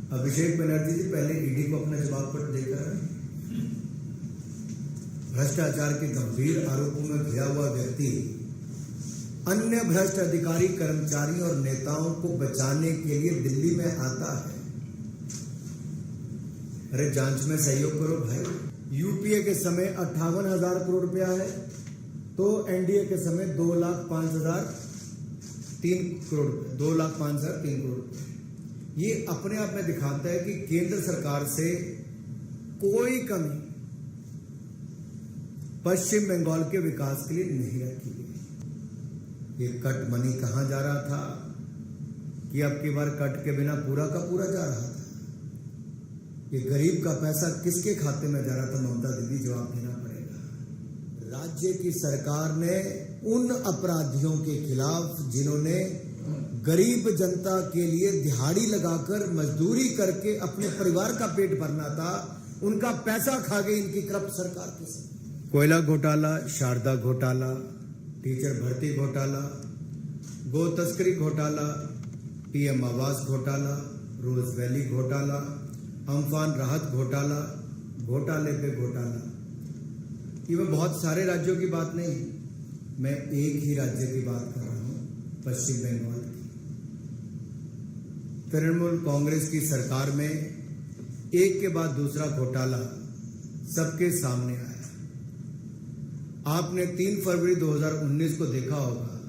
अभिषेक बनर्जी जी पहले ईडी को अपना जवाब पत्र देकर आए। भ्रष्टाचार के गंभीर आरोपों में घिरा हुआ व्यक्ति अन्य भ्रष्ट अधिकारी, कर्मचारी और नेताओं को बचाने के लिए दिल्ली में आता है। अरे जांच में सहयोग करो भाई। यूपीए के समय 58,000 करोड़ रुपया है तो एनडीए के समय 2,05,003 करोड़, 2,05,003 करोड़ रुपये। ये अपने आप में दिखाता है कि केंद्र सरकार से कोई कमी पश्चिम बंगाल के विकास के लिए नहीं रखी गई। ये कट मनी कहां जा रहा था कि अब की बार कट के बिना पूरा का पूरा जा रहा था। ये गरीब का पैसा किसके खाते में जा रहा था, ममता दीदी जवाब देना पड़ेगा। राज्य की सरकार ने उन अपराधियों के खिलाफ जिन्होंने गरीब जनता के लिए दिहाड़ी लगाकर मजदूरी करके अपने परिवार का पेट भरना था, उनका पैसा खा गई इनकी करप्ट सरकार के साथ। कोयला घोटाला, शारदा घोटाला, टीचर भर्ती घोटाला, गो तस्करी घोटाला, पीएम आवास घोटाला, रोज वैली घोटाला, अम्फान राहत घोटाला, घोटाले पे घोटाला। ये मैं बहुत सारे राज्यों की बात नहीं, मैं एक ही राज्य की बात कर रहा हूं, पश्चिम बंगाल की। तृणमूल कांग्रेस की सरकार में एक के बाद दूसरा घोटाला सबके सामने आया। आपने 3 फरवरी 2019 को देखा होगा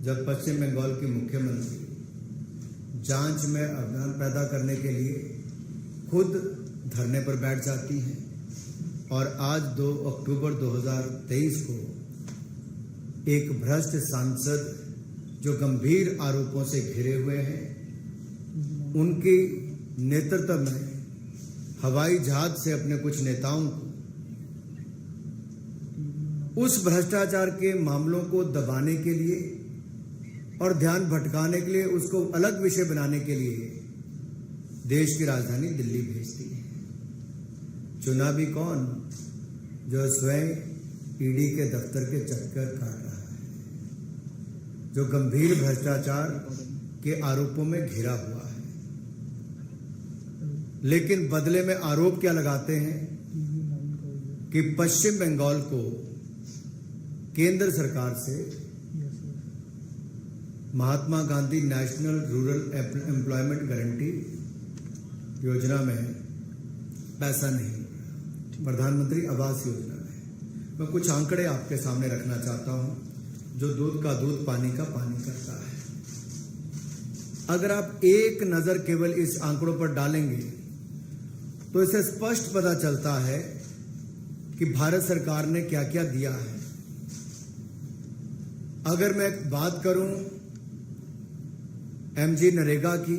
जब पश्चिम बंगाल की मुख्यमंत्री जांच में अभियान पैदा करने के लिए खुद धरने पर बैठ जाती हैं और आज 2 अक्टूबर 2023 को एक भ्रष्ट सांसद जो गंभीर आरोपों से घिरे हुए हैं, उनके नेतृत्व में हवाई जहाज से अपने कुछ नेताओं को उस भ्रष्टाचार के मामलों को दबाने के लिए और ध्यान भटकाने के लिए, उसको अलग विषय बनाने के लिए देश की राजधानी दिल्ली भेजती है। चुना भी कौन, जो स्वयं ईडी के दफ्तर के चक्कर काट रहा है, जो गंभीर भ्रष्टाचार के आरोपों में घिरा हुआ है। लेकिन बदले में आरोप क्या लगाते हैं कि पश्चिम बंगाल को केंद्र सरकार से Mahatma Gandhi National Rural Employment Guarantee Yojana में पैसा नहीं, प्रधानमंत्री आवास योजना में। मैं कुछ आंकड़े आपके सामने रखना चाहता हूं जो दूध का दूध, पानी का पानी करता है। अगर आप एक नजर केवल इस आंकड़ों पर डालेंगे तो इसे स्पष्ट पता चलता है कि भारत सरकार ने क्या क्या दिया है। अगर मैं बात करूं एमजी नरेगा की,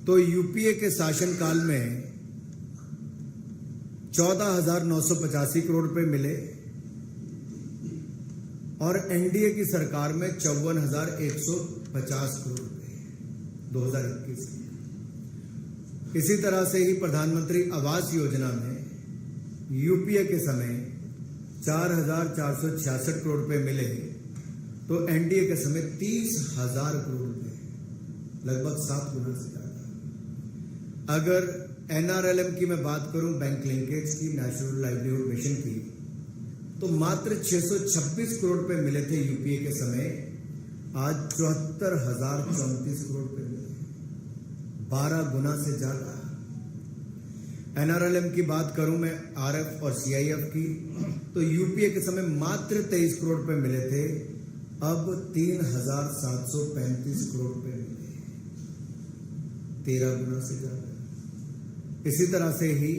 तो यूपीए के शासनकाल में 14,985 करोड़ रुपए मिले और एनडीए की सरकार में 54,150 करोड़ रुपए 2021 में। इसी तरह से ही प्रधानमंत्री आवास योजना में यूपीए के समय 4,466 करोड़ रुपए मिले तो एनडीए के समय 30,000 करोड़ रुपए, लगभग 7 गुना से ज्यादा। अगर एनआरएलएम की मैं बात करूं, बैंक लिंकेज की, नेशनल लाइवलीहुड मिशन की, तो मात्र 626 करोड़ रुपए मिले थे यूपीए के समय, आज 74,034 करोड़ रुपए मिले, 12 गुना से ज्यादा। एनआरएलएम की बात करूं मैं, आरएफ और सीआईएफ की, तो यूपीए के समय मात्र 23 करोड़ रुपए मिले थे, अब 3,735 करोड़ रुपए मिले, 13 गुना से ज्यादा। इसी तरह से ही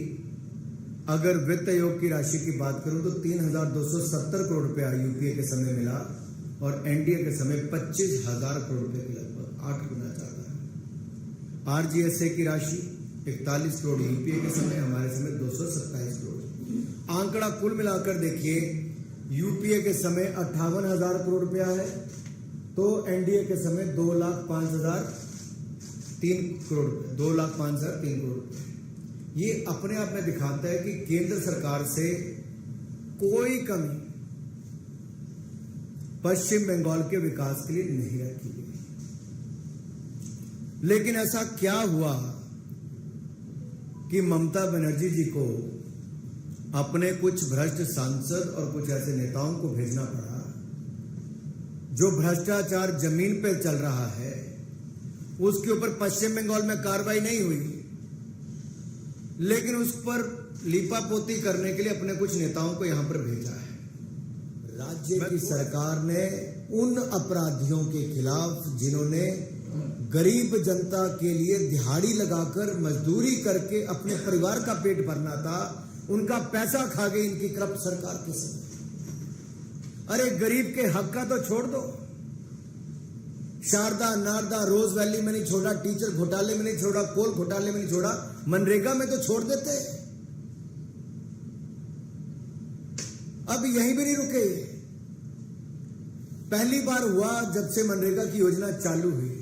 अगर वित्त आयोग की राशि की बात करूं तो 3,270 करोड़ रुपया यूपीए के समय मिला और एनडीए के समय 25,000 करोड़ रुपए के लगभग 8 गुना ज्यादा। आरजीएसए की राशि 41 करोड़ यूपीए के समय, हमारे समय 227 करोड़। आंकड़ा कुल मिलाकर देखिए, यूपीए के समय 58,000 करोड़ रुपया है तो एनडीए के समय 2,05,003 करोड़, 2,05,003 करोड़ रुपए। ये अपने आप में दिखाता है कि केंद्र सरकार से कोई कमी पश्चिम बंगाल के विकास के लिए नहीं रखी गई। लेकिन ऐसा क्या हुआ कि ममता बनर्जी जी को अपने कुछ भ्रष्ट सांसद और कुछ ऐसे नेताओं को भेजना पड़ा जो भ्रष्टाचार जमीन पर चल रहा है, उसके ऊपर पश्चिम बंगाल में कार्रवाई नहीं हुई, लेकिन उस पर लीपापोती करने के लिए अपने कुछ नेताओं को यहां पर भेजा है। राज्य की सरकार ने उन अपराधियों के खिलाफ जिन्होंने गरीब जनता के लिए दिहाड़ी लगाकर मजदूरी करके अपने परिवार का पेट भरना था, उनका पैसा खा गई इनकी करप्ट सरकार के समय। अरे गरीब के हक का तो छोड़ दो, शारदा नारदा रोज वैली में नहीं छोड़ा, टीचर घोटाले में नहीं छोड़ा, कोल घोटाले में नहीं छोड़ा, मनरेगा में तो छोड़ देते। अब यहीं भी नहीं रुके। पहली बार हुआ जब से मनरेगा की योजना चालू हुई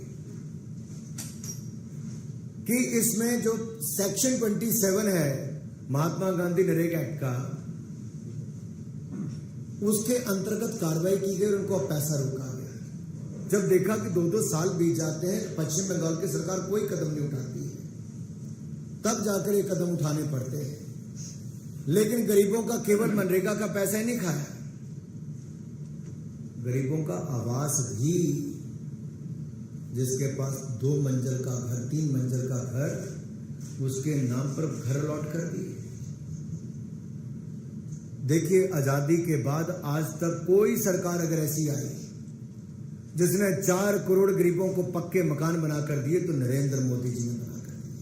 कि इसमें जो सेक्शन 27 है महात्मा गांधी नरेगा एक्ट का, उसके अंतर्गत कार्रवाई की गई और उनको पैसा रोका गया। जब देखा कि 2-2 साल बीत जाते हैं, पश्चिम बंगाल की सरकार कोई कदम नहीं उठाती है, तब जाकर ये कदम उठाने पड़ते हैं। लेकिन गरीबों का केवल मनरेगा का पैसा ही नहीं खाया, गरीबों का आवास भी, जिसके पास 2 मंजिल का घर, 3 मंजिल का घर, उसके नाम पर घर अलॉट कर दिए। देखिए, आजादी के बाद आज तक कोई सरकार अगर ऐसी आई जिसने 4 करोड़ गरीबों को पक्के मकान बनाकर दिए तो नरेंद्र मोदी जी ने बनाकर दिए,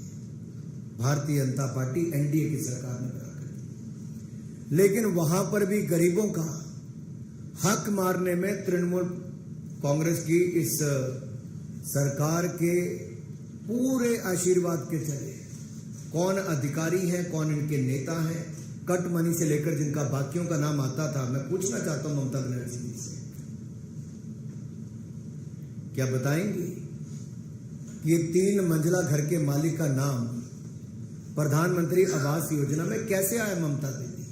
भारतीय जनता पार्टी एनडीए की सरकार ने बनाकर दिए। लेकिन वहां पर भी गरीबों का हक मारने में तृणमूल कांग्रेस की इस सरकार के पूरे आशीर्वाद के चले। कौन अधिकारी हैं, कौन इनके नेता हैं, कट मनी से लेकर जिनका बाकियों का नाम आता था, मैं पूछना चाहता हूं ममता बनर्जी जी से, क्या बताएंगी ये 3 मंजिला घर के मालिक का नाम प्रधानमंत्री आवास योजना में कैसे आया? ममता दीदी,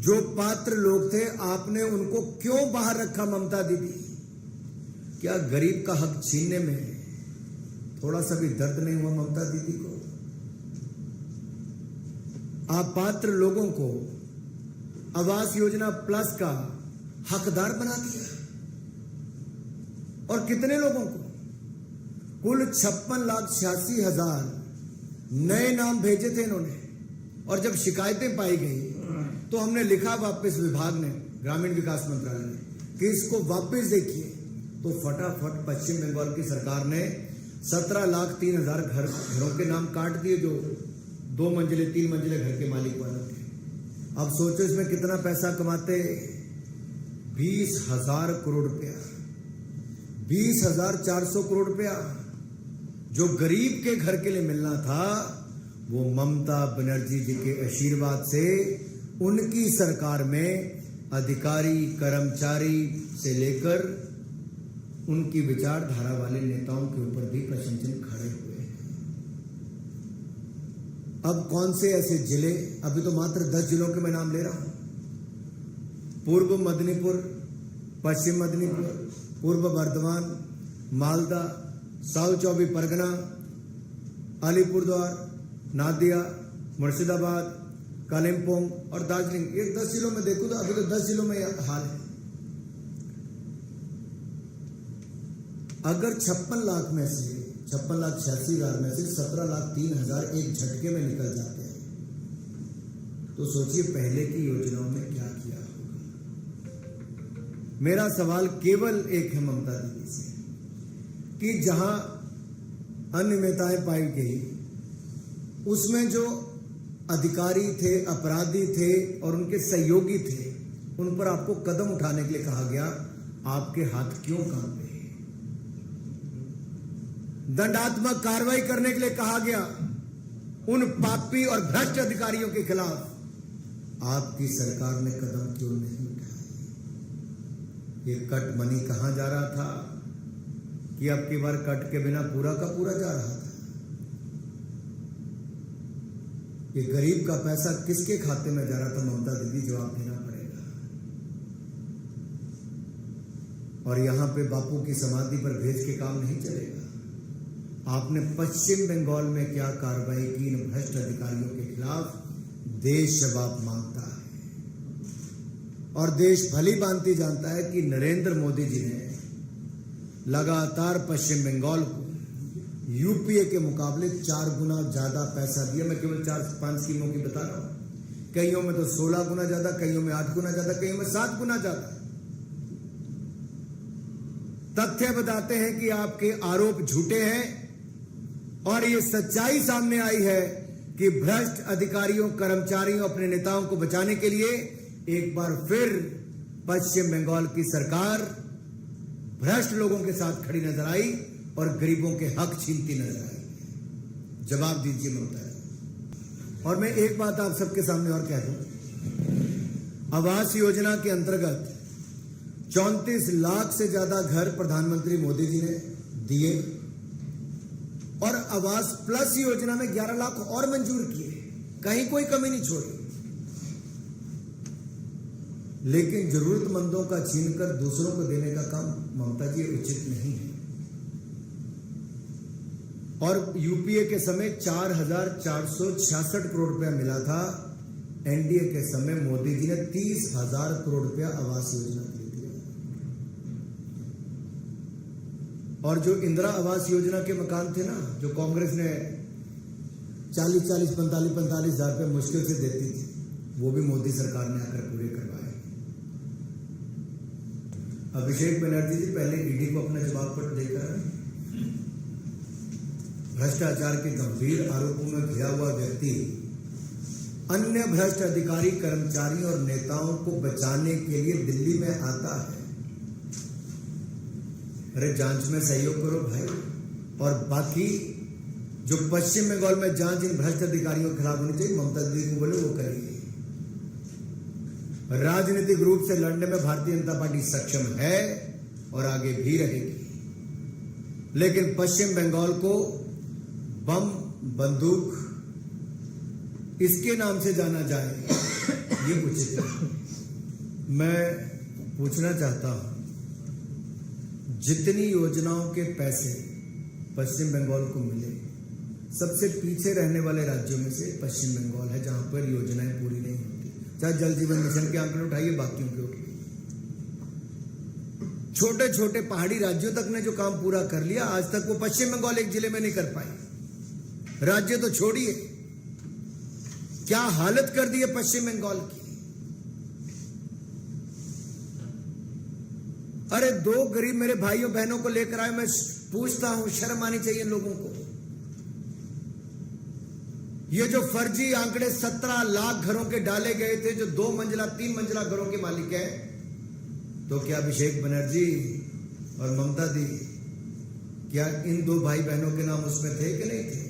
जो पात्र लोग थे आपने उनको क्यों बाहर रखा? ममता दीदी, क्या गरीब का हक छीनने में थोड़ा सा भी दर्द नहीं हुआ ममता दीदी को? अपात्र लोगों को आवास योजना प्लस का हकदार बना दिया। और कितने लोगों को? कुल 56,86,000 नए नाम भेजे थे इन्होंने। और जब शिकायतें पाई गई तो हमने लिखा वापस विभाग ने, ग्रामीण विकास मंत्रालय ने, कि इसको वापस देखिए। तो फटाफट पश्चिम बंगाल की सरकार ने 17,03,000 घरों के नाम काट दिए जो 2 मंजिले 3 मंजिले घर के मालिक वालों के। अब सोचो इसमें कितना पैसा कमाते? 20,000 करोड़ रुपया, 20,400 करोड़ रुपया जो गरीब के घर के लिए मिलना था, वो ममता बनर्जी जी के आशीर्वाद से उनकी सरकार में अधिकारी कर्मचारी से लेकर उनकी विचारधारा वाले नेताओं के ऊपर भी प्रश्न चिन्ह खड़े हुए हैं। अब कौन से ऐसे जिले, अभी तो मात्र 10 जिलों के मैं नाम ले रहा हूं, पूर्व मेदिनीपुर, पश्चिम मेदिनीपुर, पूर्व बर्धमान, मालदा, साउथ 24 परगना, अलीपुरद्वार, नादिया, मुर्शिदाबाद, कालिम्पोंग और दार्जिलिंग। ये 10 जिलों में देखो तो अभी तो 10 जिलों में हाल है। अगर 56 लाख में से 56,86,000 में से 17,03,000 एक झटके में निकल जाते हैं तो सोचिए पहले की योजनाओं में क्या किया होगा। मेरा सवाल केवल एक है ममता दीदी से कि जहां अनियमितताएं पाई गई उसमें जो अधिकारी थे, अपराधी थे और उनके सहयोगी थे, उन पर आपको कदम उठाने के लिए कहा गया, आपके हाथ क्यों कांपे? दंडात्मक कार्रवाई करने के लिए कहा गया उन पापी और भ्रष्ट अधिकारियों के खिलाफ, आपकी सरकार ने कदम क्यों नहीं उठाए? ये कट मनी कहां जा रहा था कि अब की बार कट के बिना पूरा का पूरा जा रहा था? ये गरीब का पैसा किसके खाते में जा रहा था? ममता दीदी, जवाब देना पड़ेगा। और यहां पे बापू की समाधि पर भेज के काम नहीं चलेगा। आपने पश्चिम बंगाल में क्या कार्रवाई की इन भ्रष्ट अधिकारियों के खिलाफ, देश जवाब मांगता है। और देश भली भांति जानता है कि नरेंद्र मोदी जी ने लगातार पश्चिम बंगाल को यूपीए के मुकाबले 4 गुना ज्यादा पैसा दिया। मैं केवल 4-5 स्कीमों की बता रहा हूं। कईयों में तो 16 गुना ज्यादा, कईयों में 8 गुना ज्यादा, कईयों में 7 गुना ज्यादा। तथ्य बताते हैं कि आपके आरोप झूठे हैं और ये सच्चाई सामने आई है कि भ्रष्ट अधिकारियों, कर्मचारियों, अपने नेताओं को बचाने के लिए एक बार फिर पश्चिम बंगाल की सरकार भ्रष्ट लोगों के साथ खड़ी नजर आई और गरीबों के हक छीनती नजर आई। जवाब दीजिए ममता जी। और मैं एक बात आप सबके सामने और कह दूं, आवास योजना के अंतर्गत 34 लाख से ज्यादा घर प्रधानमंत्री मोदी जी ने दिए और आवास प्लस योजना में 11 लाख और मंजूर किए, कहीं कोई कमी नहीं छोड़ी। लेकिन जरूरतमंदों का छीनकर दूसरों को देने का काम ममता जी उचित नहीं है। और यूपीए के समय 4,466 करोड़ रुपया मिला था, एनडीए के समय मोदी जी ने 30,000 करोड़ रुपया आवास योजना के लिए दिया। और जो इंदिरा आवास योजना के मकान थे ना, जो कांग्रेस ने 40-40, 45-45 हजार रुपये मुश्किल से देती थी, वो भी मोदी सरकार ने आकर पूरे करवाए। अभिषेक बनर्जी जी पहले ईडी को अपना जवाब पत्र देकर भ्रष्टाचार के गंभीर आरोपों में घिरा हुआ व्यक्ति अन्य भ्रष्ट अधिकारी, कर्मचारी और नेताओं को बचाने के लिए दिल्ली में आता है। अरे जांच में सहयोग करो भाई। और बाकी जो पश्चिम बंगाल में जांच इन भ्रष्ट अधिकारियों के खिलाफ होनी चाहिए, ममता दीदी को बोले वो करेगी। राजनीतिक रूप से लड़ने में भारतीय जनता पार्टी सक्षम है और आगे भी रहेगी। लेकिन पश्चिम बंगाल को बम, बंदूक इसके नाम से जाना जाए, ये उचित है। मैं पूछना चाहता हूं, जितनी योजनाओं के पैसे पश्चिम बंगाल को मिले, सबसे पीछे रहने वाले राज्यों में से पश्चिम बंगाल है, जहां पर योजनाएं पूरी नहीं होती। चाहे जल जीवन मिशन के आंकड़े उठाइए, बाकियों के उठाइए। छोटे छोटे पहाड़ी राज्यों तक ने जो काम पूरा कर लिया, आज तक वो पश्चिम बंगाल एक जिले में नहीं कर पाई। राज्य तो छोड़िए, क्या हालत कर दी है पश्चिम बंगाल की। अरे 2 गरीब मेरे भाइयों बहनों को लेकर आए, मैं पूछता हूं, शर्म आनी चाहिए लोगों को। ये जो फर्जी आंकड़े 17 लाख घरों के डाले गए थे, जो 2 मंजिला 3 मंजिला घरों के मालिक है, तो क्या अभिषेक बनर्जी और ममता दी, क्या इन 2 भाई बहनों के नाम उसमें थे कि नहीं थे?